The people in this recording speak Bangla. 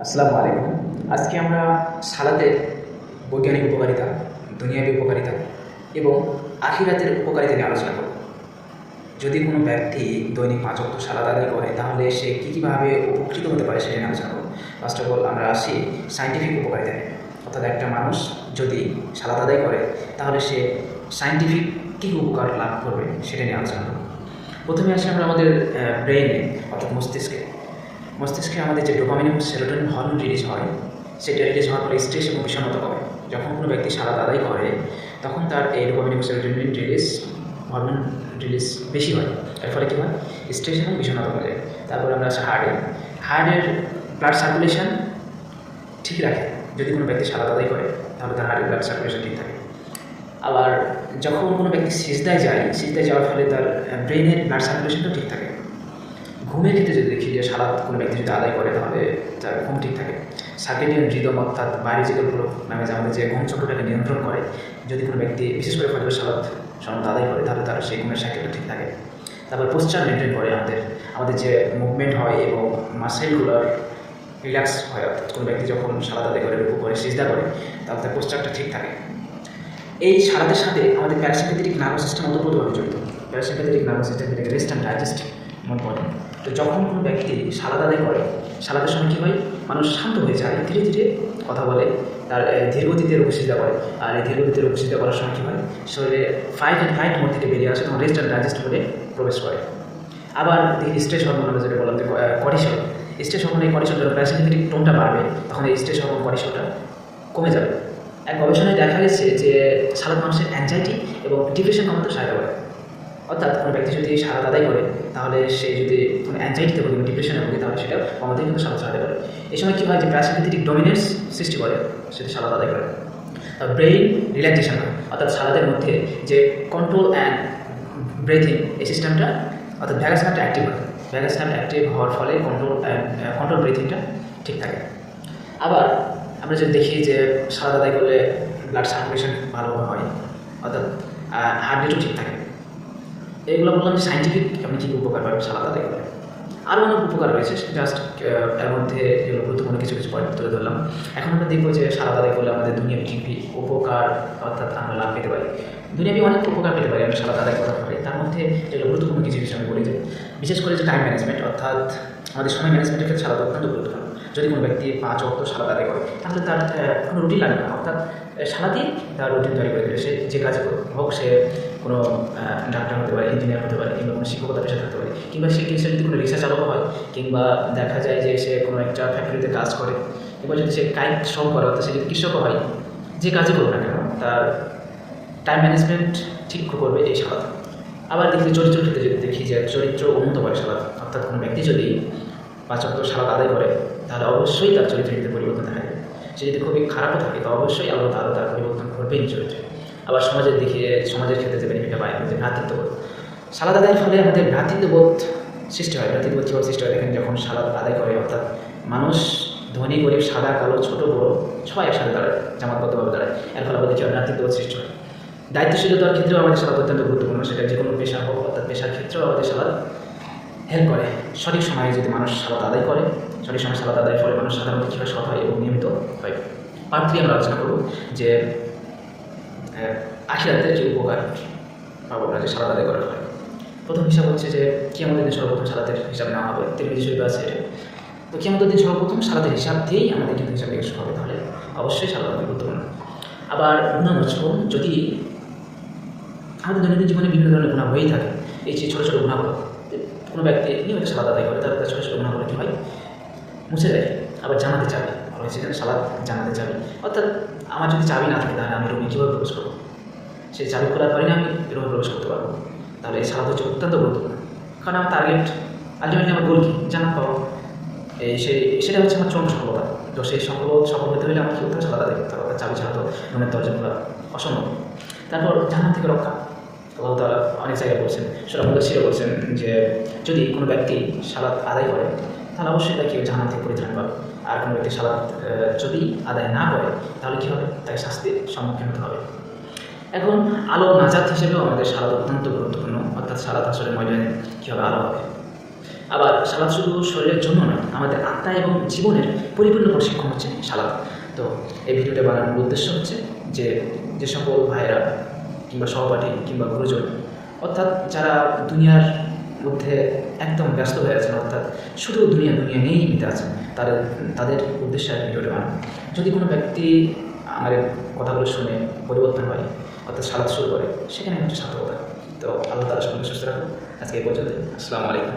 আসসালামু আলাইকুম। আজকে আমরা সালাতের বৈজ্ঞানিক উপকারিতা, দুনিয়াবী উপকারিতা এবং আখিরাতের উপকারিতা নিয়ে আলোচনা করব। যদি কোনো ব্যক্তি দৈনিক ৫ ওয়াক্ত সালাত আদায় করে তাহলে সে কীভাবে উপকৃত হতে পারে সেটা নিয়ে আলোচনা করব। ফার্স্ট অফ অল আমরা আসি সায়েন্টিফিক উপকারিতা নিয়ে। অর্থাৎ একটা মানুষ যদি সালাত আদায় করে তাহলে সে সায়েন্টিফিক কী উপকার লাভ করবে সেটা নিয়ে আলোচনা করব। প্রথমে আসি আমরা আমাদের ব্রেইনে অর্থাৎ মস্তিষ্কে আমাদের যে ডোপামিন এবং সেরোটোনিন হরমোন রিলিজ হয়, সেটা রিলিজ হওয়ার পরে স্ট্রেস এবং বিষণ্ণতা কমে। যখন কোনো ব্যক্তি সালাত আদায় করে তখন তার এই ডোপামিন এবং সেরোটোনিন হরমোন রিলিজ বেশি হয়। এর ফলে কী হয়? স্ট্রেস এবং বিষণ্ণতা কমে যায়। তারপরে আমরা আসি হার্টের ব্লাড সার্কুলেশন ঠিক রাখে। যদি কোনো ব্যক্তি সালাত আদায় করে তাহলে তার হার্টের ব্লাড সার্কুলেশন ঠিক থাকে। আবার যখন কোনো ব্যক্তি সিজদায় যাওয়ার ফলে তার ব্রেনের ব্লাড সার্কুলেশনটাও ঠিক থাকে। ঘুমের ক্ষেত্রে যদি দেখি যে সালাত কোনো ব্যক্তি যদি আদায় করে তাহলে তার ঘুম ঠিক থাকে। সার্কেডিয়ান রিদম অর্থাৎ বায়োলজিক্যাল ক্লক নামে যে আমাদের যে ঘুম চক্রটাকে নিয়ন্ত্রণ করে, যদি কোনো ব্যক্তি বিশেষ করে ফজরের সালাত সময় আদায় করে তাহলে তার সেই ঘুমের সাইকেলটা ঠিক থাকে। তারপর পোস্চার মেনটেন করে আমাদের যে মুভমেন্ট হয় এবং মাসেলগুলোর রিল্যাক্স হয়। অর্থাৎ কোনো ব্যক্তি যখন সালাত আদায় করে, রুকু করে, সিজদা করে তাহলে তার পোস্চারটা ঠিক থাকে। এই সালাতের সাথে আমাদের প্যারাসিম্প্যাথেটিক নার্ভাস সিস্টেম ওতপ্রোতভাবে জড়িত। প্যারাসিম্প্যাথেটিক নার্ভাস সিস্টেম যেটাকে রেস্ট অ্যান্ড ডাইজেস্ট মনে পড়ে। তো যখন কোনো ব্যক্তি সালাত আদায় করে, সালাতের সময় কী হয়? মানুষ শান্ত হয়ে যায়, ধীরে ধীরে কথা বলে, তার ধীরগতিতে রুকুসিজদা করে। আর এই ধীরগতিতে রুকুসিজদা করার সময় কী হয়? শরীরে ফাইট অ্যান্ড ফ্লাইট মোড থেকে বেরিয়ে আসে এবং রেস্ট অ্যান্ড ডাইজেস্ট মোডে প্রবেশ করে। আবার দেখি স্ট্রেস হরমোন, আমরা যেটা বললাম যে কর্টিসল, স্ট্রেস হরমোন, এই কর্টিসল যখন প্যারাসিম্প্যাথেটিক টোনটা বাড়বে তখন এই স্ট্রেস হরমোন কর্টিসলটা কমে যাবে। এক গবেষণায় দেখা গেছে যে সালাত মানুষের অ্যাংজাইটি এবং ডিপ্রেশন কমাতে সহায়তা করে। অর্থাৎ কোনো ব্যক্তি যদি সালাত আদায় করে তাহলে সে যদি কোনো অ্যাংজাইটিতে ভোগে বা ডিপ্রেশনে ভোগে তাহলে সেটা কমাতে কিন্তু সালাত আদায় করে। এই সময় কী হয়? যে প্যারাসিম্প্যাথেটিক ডমিনেন্স সৃষ্টি করে সেটা সালাত আদায় করে। ব্রেইন রিল্যাক্সেশন হয়, অর্থাৎ সালাদের মধ্যে যে কন্ট্রোল অ্যান্ড ব্রেথিং এই সিস্টেমটা অর্থাৎ ভ্যাগাস নার্ভটা অ্যাক্টিভ হয়। ভ্যাগাস নার্ভ অ্যাক্টিভ হওয়ার ফলে কন্ট্রোল ব্রেথিংটা ঠিক থাকে। আবার আমরা যদি দেখি যে সালাত আদায় করলে ব্লাড সার্কুলেশন ভালো হয়, অর্থাৎ হার্ট রেটও ঠিক থাকে। এগুলো বললাম যে সায়েন্টিফিক আপনি কী উপকার পাবেন সালাত আদায় করলে। আরও অনেক উপকার রয়েছে, জাস্ট এর মধ্যে এগুলো গুরুত্বপূর্ণ কিছু পয়েন্ট তুলে ধরলাম। এখন আমরা দেখবো যে সালাত আদায় করলে আমাদের দুনিয়াবি কী উপকার অর্থাৎ আমরা লাভ পেতে পারি। দুনিয়াবি অনেক উপকার পেতে পারি আমরা সালাত আদায় করার ফলে। তার মধ্যে যেগুলো গুরুত্বপূর্ণ কিছু বিষয় আমি বলি যে বিশেষ করে যে টাইম ম্যানেজমেন্ট, অর্থাৎ আমাদের সময় ম্যানেজমেন্টের ক্ষেত্রে সালাত অত্যন্ত গুরুত্বপূর্ণ। যদি কোনো ব্যক্তি 5 ওয়াক্ত সালাত আদায় করে তাহলে তার কোনো রুটিন লাগবে না, অর্থাৎ সারাদিন তার রুটিন তৈরি করে দেবে। সে যে কাজ হোক, সে কোনো ডাক্তার হতে পারে, ইঞ্জিনিয়ার হতে পারে, কিংবা কোনো শিক্ষকতা পেশা থাকতে পারে, কিংবা সে যদি কোনো রিক্সা চালক হয়, কিংবা দেখা যায় যে সে কোনো একটা ফ্যাক্টরিতে কাজ করে, কিংবা যদি সে কায়িক শ্রম করে, অর্থাৎ সে যদি কৃষকও হয়, যে কাজই করবে না কেন তার টাইম ম্যানেজমেন্ট ঠিক করবে এই সালাত। আবার দেখি চরিত্র ক্ষেত্রে যদি দেখি যে চরিত্র উন্নত করে সালাত, অর্থাৎ কোনো ব্যক্তি যদি 5 ওয়াক্ত সালাত আদায় করে তাহলে অবশ্যই তার চরিত্রের ক্ষেত্রে পরিবর্তন দেখা যায়। সে যদি খুবই খারাপও থাকে তো অবশ্যই আল্লাহ তাআলা তার পরিবর্তন করবেই চরিত্রে। আবার সমাজের ক্ষেত্রে যে বেনিফিটটা পায় যে ভ্রাতৃত্ববোধ, সালাত আদায়ের ফলে আমাদের ভ্রাতৃত্ববোধ সৃষ্টি হয়। ভ্রাতৃত্ববোধ কীভাবে সৃষ্টি হয় দেখেন, যখন সালাত আদায় করে, অর্থাৎ মানুষ ধনী গরিব, সাদা কালো, ছোট বড় সবাই একসাথে দাঁড়ায়, জামাতবদ্ধভাবে দাঁড়ায়। এর ফলে আমাদের কী হয়? ভ্রাতৃত্ববোধ সৃষ্টি হয়। দায়িত্বশীলতার ক্ষেত্রেও আমাদের সালাত অত্যন্ত গুরুত্বপূর্ণ। সেটা যে কোনো পেশা হোক, অর্থাৎ পেশার ক্ষেত্রেও আমাদের সালাত হেল্প করে। সঠিক সময়ে যদি মানুষ সালাত আদায় করে, সঠিক সময় সালাত আদায়ের ফলে মানুষ সাধারণত কীভাবে সৎ হয় এবং নিয়মিত হয়। পার্ট 3 আমরা আলোচনা করব যে আখিরাতের যে উপকার পাবো আমরা যে সালাত আদায় করার হয়। প্রথম হিসাব হচ্ছে যে কিয়ামতের দিন সর্বপ্রথম সালাতের হিসাব নেওয়া হবে। তিরমিজি শরীফে আছে এটা। তো কিয়ামতের দিন সর্বপ্রথম সালাতের হিসাব দিয়েই আমাদের কিন্তু হিসাব নিকাশ হবে, তাহলে অবশ্যই সালাত আদায় গুরুত্বপূর্ণ। আবার গুণামোচন, যদি আমাদের দৈনন্দিন জীবনে বিভিন্ন ধরনের গুণা হয়েই থাকে, এই যে ছোটো ছোটো গুণাগুলো কোনো ব্যক্তি নিয়মিত সালাত আদায় করে তাহলে তার ছোটো ছোটো গুণাগুলো কী হয়? মুছে দেয়। আবার জানাতে চাবি রয়েছে, যেখানে সালাত জানাতে চাবি, অর্থাৎ আমার যদি চাবি না থাকে তাহলে আমি রুমে কীভাবে প্রবেশ করবো? সেই চাবি খোলার পরে আমি রুমে প্রবেশ করতে পারবো। তাহলে এই সালাত হচ্ছে অত্যন্ত গুরুত্বপূর্ণ, কারণ আমার টার্গেট আলটিমেটলি আমার গোল কি? জান্নাত পাওয়া। সেটা হচ্ছে আমার চরম সফলতা। তো সেই সফল হতে হলে আমার কী করতে হবে? সালাত আদায় করতে হবে। অর্থাৎ চাবি ছাড়া তো রুমের দরজা খোলা অসম্ভব। তারপর জান্নাত থেকে রক্ষা, আল্লাহ তাআলা অনেক জায়গায় বলছেন, সূরা মুদাসসিরে বলছেন যে যদি কোনো ব্যক্তি সালাত আদায় করে তাহলে অবশ্যই তাকে জাহান্নাম থেকে পরিত্রাণ পাবে। আর কোনো ব্যক্তি সালাত যদি আদায় না করে তাহলে কী হবে? তাকে শাস্তির সম্মুখীন হতে হবে। এখন আলো নাজাত হিসেবেও আমাদের সালাত অত্যন্ত গুরুত্বপূর্ণ, অর্থাৎ সালাত আসলে ময়দানে কীভাবে আলো হবে। আবার সালাদ শুধু শরীরের জন্য নয়, আমাদের আত্মা এবং জীবনের পরিপূর্ণ প্রশিক্ষণ হচ্ছে সালাদ। তো এই ভিডিওটা বানানোর উদ্দেশ্য হচ্ছে যে সকল ভাইয়েরা কিংবা সহপাঠী কিংবা গুরুজন, অর্থাৎ যারা দুনিয়ার মধ্যে একদম ব্যস্ত হয়ে আছেন, অর্থাৎ শুধু দুনিয়া নিয়েই নিতে আছেন, তাদের উদ্দেশ্যে ভিডিওটা বানানো। যদি কোনো ব্যক্তি আমার এই কথাগুলো শুনে পরিবর্তন হয়, অর্থাৎ সালাদ শুরু করে, সেখানে হচ্ছে সার্থকতা। তো আল্লাহ তাআলা সকলকে সুস্থ রাখুন। আজকে এই পর্যন্ত। আসসালামু আলাইকুম।